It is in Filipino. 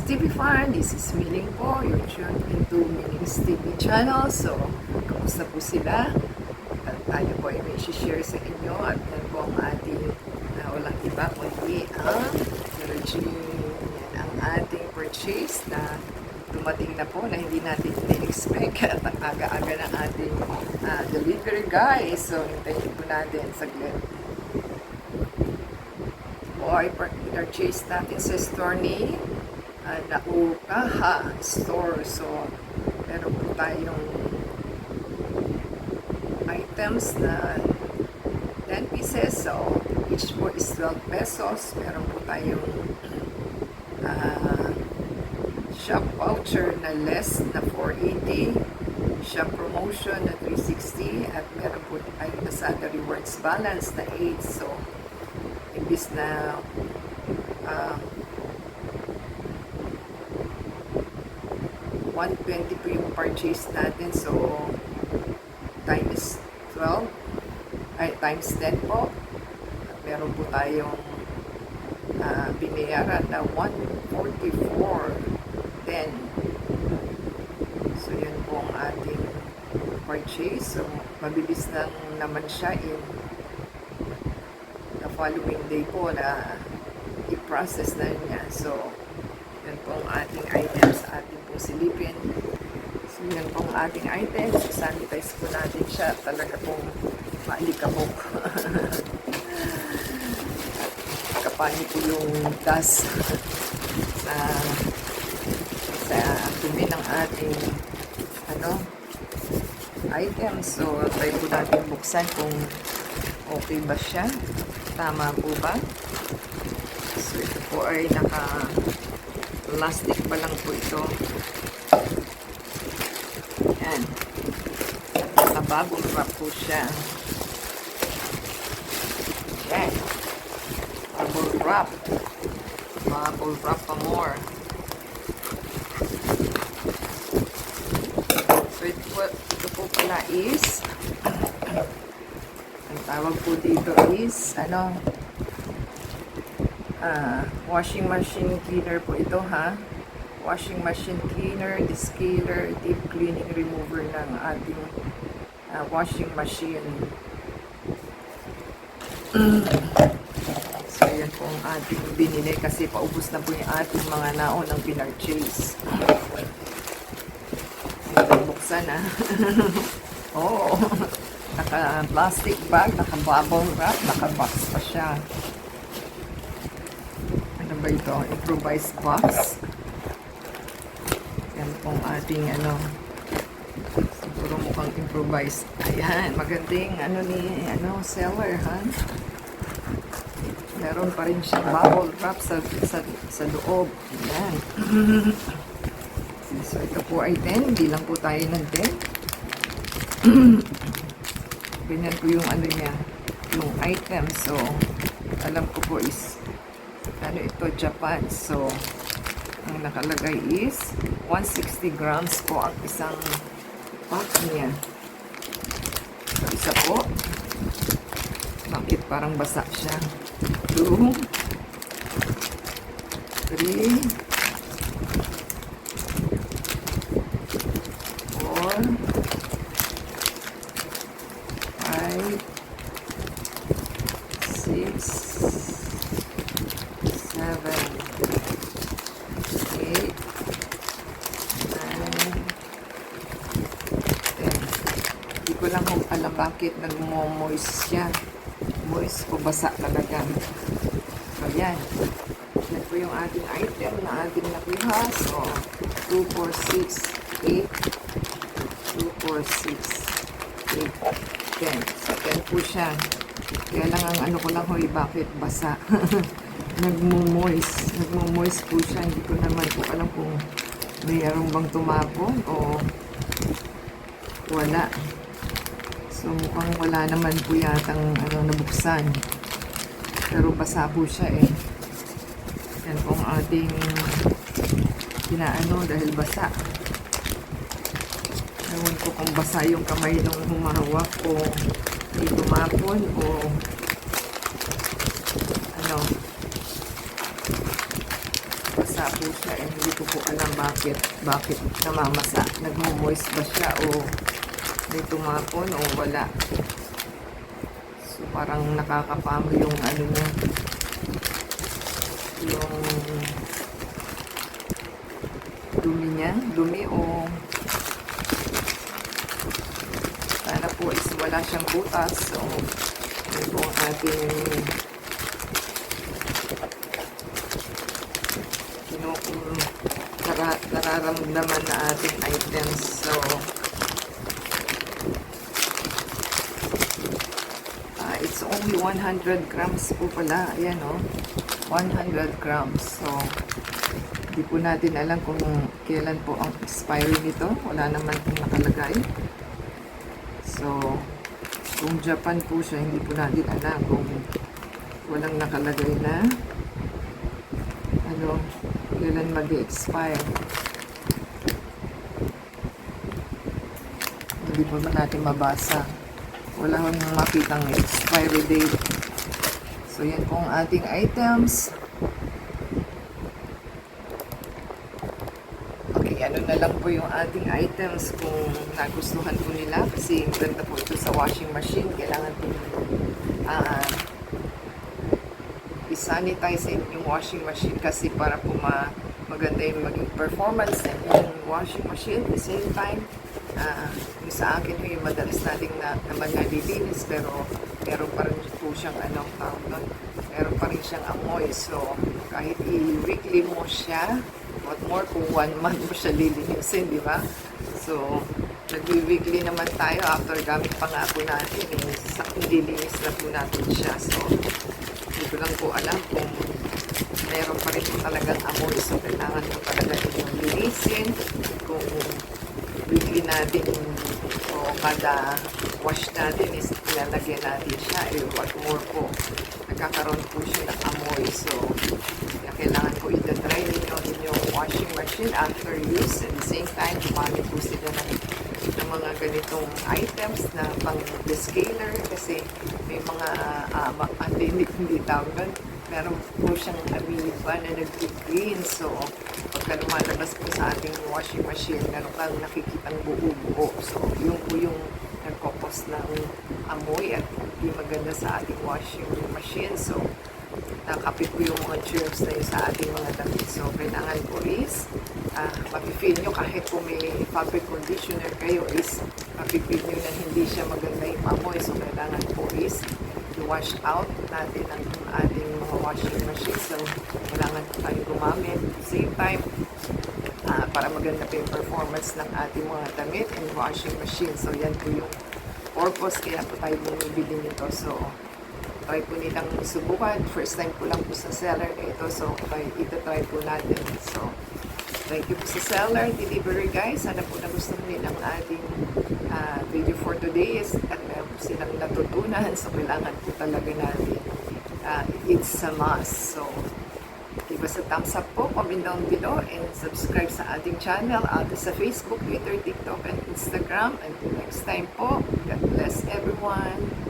TV Fan. This is Miling po. You're tuned into Miling's TV channel. So, kamusta po sila? At tayo po ay may share sa inyo. At yan po ang ating walang iba kundi ang Regine. Yan ang ating purchase na dumating na po na hindi natin in-expect. At ang aga-aga ng ating delivery guys. So, hintayin po natin saglit. Ay purchase natin sa store ni Naukaha store. So, meron po tayong items na 10 pieces. So, each po is 12 pesos. Meron po tayong shop voucher na less na 480. Shop promotion na 360. At meron po tayong Lazada rewards balance na 8. So, imbis na 120 po yung purchase natin, so times 12 ay times 10 po, at meron po tayong binayaran na 144.10. So yun po ang ating purchase. So mabilis lang naman siya in following day po na i-process na niya. So, yan po ang ating items sa ating pong silipin. So, yan po ang ating items. Sanitize po natin siya. Talaga pong maalikabok. Kapani po yung dust sa dumi ng ating items. So, try po natin buksan kung okay ba siya. Tama po ba? So, ito po ay naka-plastic pa lang po ito. Yan. Naka-bubble wrap po siya. Yan. Bubble wrap. Bubble wrap pa more. So, ito po pala is tawag po dito is washing machine cleaner po ito, ha. Washing machine cleaner, descaler, deep cleaning remover ng ating washing machine. So yan po ang ating binili kasi paubos na po yung ating mga naonang pinurchase. Buksan na. Oh. Naka-plastic bag, naka-bubble wrap, naka-box pa siya. Ano ba ito? Improvised box. Yan pong ating siguro mukhang improvised. Ayan, magandang seller, ha? Meron pa rin siyang bubble wrap sa loob. Ayan. So, ito po ay 10. Hindi lang po tayo ng 10. Ganyan po yung niya, yung item. So, alam ko po is ito, Japan. So, ang nakalagay is 160 grams po ang isang pack niya. So, isa po. Bakit parang basa siya? 2 3 4 6, 7, 8, 9, 10. Hindi ko lang alam bakit nag-moist siya. Moist o basa talaga. So, yan. Yan po yung ating item na ating nakuha. So, 2, 4, 6, 8. 2, 4, 6, 8, 10. So, 10 po siya. Kaya lang ang ko lang hoy, bakit basa? Nagmo-moist. Nagmo-moist po siya. Hindi ko naman po alam kung mayroong bang tumapon o wala. So, mukhang wala naman po yatang nabuksan. Pero basa po siya eh. Yan po ang ating dahil basa. Ewan ko kung basa yung kamay nung humahawak o hindi tumapon o basa namamasa po siya. Eh, hindi ko po alam bakit namamasa. Nagmo-moist ba siya o may tumapon o wala. So, parang nakakapamo yung ano niya. Yung dumi niya. Dumi o sana po is wala siyang butas. So, yun po ang ating nararamdaman na ating items. So, it's only 100 grams po pala. Ayan o. 100 grams. So, hindi po natin alam kung kailan po ang expiry nito. Wala naman pong nakalagay. So, kung Japan po siya, hindi po natin alam kung walang nakalagay na ano, kailan mag-expire. Hindi po ba natin mabasa. Wala akong makitang expiry date. So, yan po ang ating items. Okay, ano na lang po yung ating items kung nagustuhan po nila. Kasi ganda po ito sa washing machine. Kailangan po i-sanitize yung washing machine kasi para po maganda yung maging performance ng washing machine. At the same time, yung sa akin yung madalas nating naman nalilinis pero meron pa rin po siyang meron pa rin siyang amoy. So, kahit i-weekly mo siya, what more kung 1 month mo siya lilinisin, di ba? So, nag-weekly naman tayo after gamit pa nga po natin. Nililinis na po natin siya. So, hindi ko lang po alam kung meron pa rin po talagang amoy. So, kailangan po talaga yung linisin. Kung weekly natin o kada wash natin is ilalagyan natin siya. What more po, nagkakaroon po siya ng amoy. So, kailangan po itatry ninyo inyong washing machine after use. At the same time, gumamit po sila ng mga ganitong items na pang descaler kasi may mga hindi tawag. Meron po siyang amoeba na nag-green. So, pagka lumalabas po sa ating washing machine, meron kang nakikitang buo-buo. So, yun po yung nagkokos ng amoy at hindi maganda sa ating washing machine. So, nakapit po yung mga germs na yun sa ating mga damit. So, kailangan po is mapifeel nyo kahit po may fabric conditioner kayo is mapifeel nyo na hindi siya maganda yung amoy. So, kailangan po is i-wash out natin ang ating mga washing machine. So, kailangan po tayo gumamit. At the same time, para maganda po yung performance ng ating mga damit and washing machine. So, yan po yung purpose kaya po tayo bumibili nito. So, try po nilang subukan. First time po lang po sa seller na ito. So, ito-try po natin. So, thank you po sa seller delivery guys. Sana po nagustuhan nilang ating video for today. At meron po silang natutunan. So, kailangan po talaga natin. It's a must. So, give us a thumbs up po. Comment down below. And subscribe sa ating channel. Sa Facebook, Twitter, TikTok, and Instagram. Until next time po. God bless everyone.